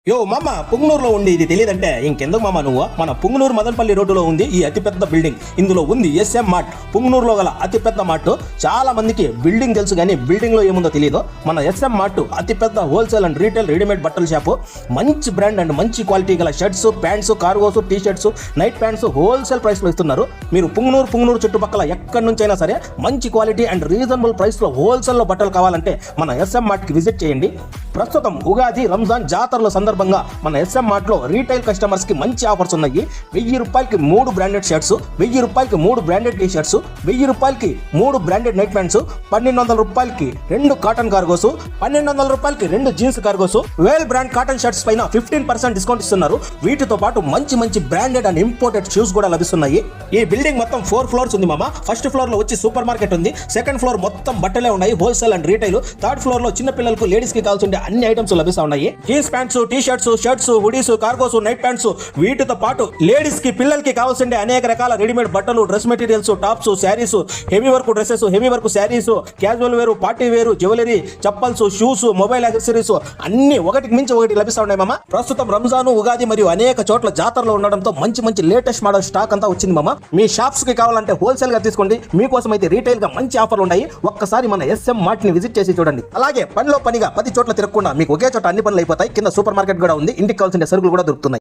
యో మామ, పుంగనూరులో ఉంది ఇది తెలియదంటే ఇంకెందుకు మామ నువ్వు? మన పుంగనూరు మదనపల్లి రోడ్డులో ఉంది ఈ అతిపెద్ద బిల్డింగ్. ఇందులో ఉంది ఎస్ఎం మార్ట్, పుంగనూరులో గల అతిపెద్ద మార్ట్. చాలా మందికి బిల్డింగ్ తెలుసు కానీ బిల్డింగ్ లో ఏముందో తెలియదు. మన ఎస్ఎం మార్ట్ అతిపెద్ద హోల్సేల్ అండ్ రీటైల్ రెడీమేడ్ బట్టల షాపు. మంచి బ్రాండ్ అండ్ మంచి క్వాలిటీ గల shirts, pants, cargos, T shirts, night pants wholesale price లో ఇస్తున్నారు. మీరు పుంగనూరు చుట్టుపక్కల ఎక్కడి నుంచి అయినా సరే మంచి క్వాలిటీ అండ్ రీజనబుల్ ప్రైస్ లో హోల్సేల్ లో బట్టలు కావాలంటే మన ఎస్ఎం మార్ట్ కి విజిట్ చేయండి. ప్రస్తుతం ఉగాది, రంజాన్ జాతరల సందర్భంగా మన ఎస్ఎం మార్ట్ లో రీటైల్ కస్టమర్స్ కి మంచి ఆఫర్స్ ఉన్నాయి. 1000 రూపాయలకి 3 బ్రాండెడ్ షర్ట్స్, 1000 రూపాయలకి 3 బ్రాండెడ్ టీ షర్ట్స్, 1000 రూపాయలకి 3 బ్రాండెడ్ నైట్ ప్యాంట్స్, 1200 రూపాయలకి 2 కాటన్ కార్గోస్, 1200 రూపాయలకి 2 జీన్స్ కార్గోస్, వేల్ బ్రాండ్ కాటన్ షర్ట్స్ పైన 15% డిస్కౌంట్ ఇస్తున్నారు. వీటితో పాటు మంచి బ్రాండెడ్ అండ్ ఇంపోర్టెడ్ షూస్ కూడా లభిస్తున్నాయి. ఈ బిల్డింగ్ మొత్తం 4 ఫ్లోర్స్ ఉంది మామ. ఫస్ట్ ఫ్లోర్ లో వచ్చి సూపర్ మార్కెట్ ఉంది. సెకండ్ ఫ్లోర్ మొత్తం బట్టలే ఉన్నాయి, wholesale and retail. Third floor లో చిన్న పిల్లలకు, లేడీస్ కి కావాల్సిన అన్ని ఐటమ్స్ లభిస్తా ఉన్నాయి. Jeans pants, T shirts, shirts, hoodies, cargos, night pants. వీటితో పాటు లేడీస్ కి, పిల్లలకి కావాల్సిన అనేక రకాల రెడీమేడ్ బట్టలు, dress materials, tops, saris, heavy work dresses, heavy work saris, casual వేరు, పార్టీ వేరు, jewellery, chappals, shoes, mobile accessories అన్ని ఒకటికి మించి ఒకటి లభిస్తా ఉన్నాయి మామ. ప్రస్తుతం రంజాన్, ఉగాది మరియు అనేక చోట్ల జాతరలో ఉండడంతో మంచి లేటెస్ట్ మోడల్ స్టాక్ అంతా వచ్చింది మామ. మీ షాప్స్ కి కావాలంటే హోల్సేల్ గా తీసుకోండి. మీకోసం అయితే రీటైల్ గా మంచి ఆఫర్లు ఉన్నాయి. ఒక్కసారి మన ఎస్ఎం మార్ట్ ని విజిట్ చేసి చూడండి. అలాగే పనిలో పనిగా 10 చోట్ల తిరగకుండా మీకు ఒకే చోట అన్ని పనులు అయిపోతాయి. కింద సూపర్ మార్కెట్ కూడా ఉంది. ఇంటికి కావాల్సిన సరుకులు కూడా దొరుకుతున్నాయి.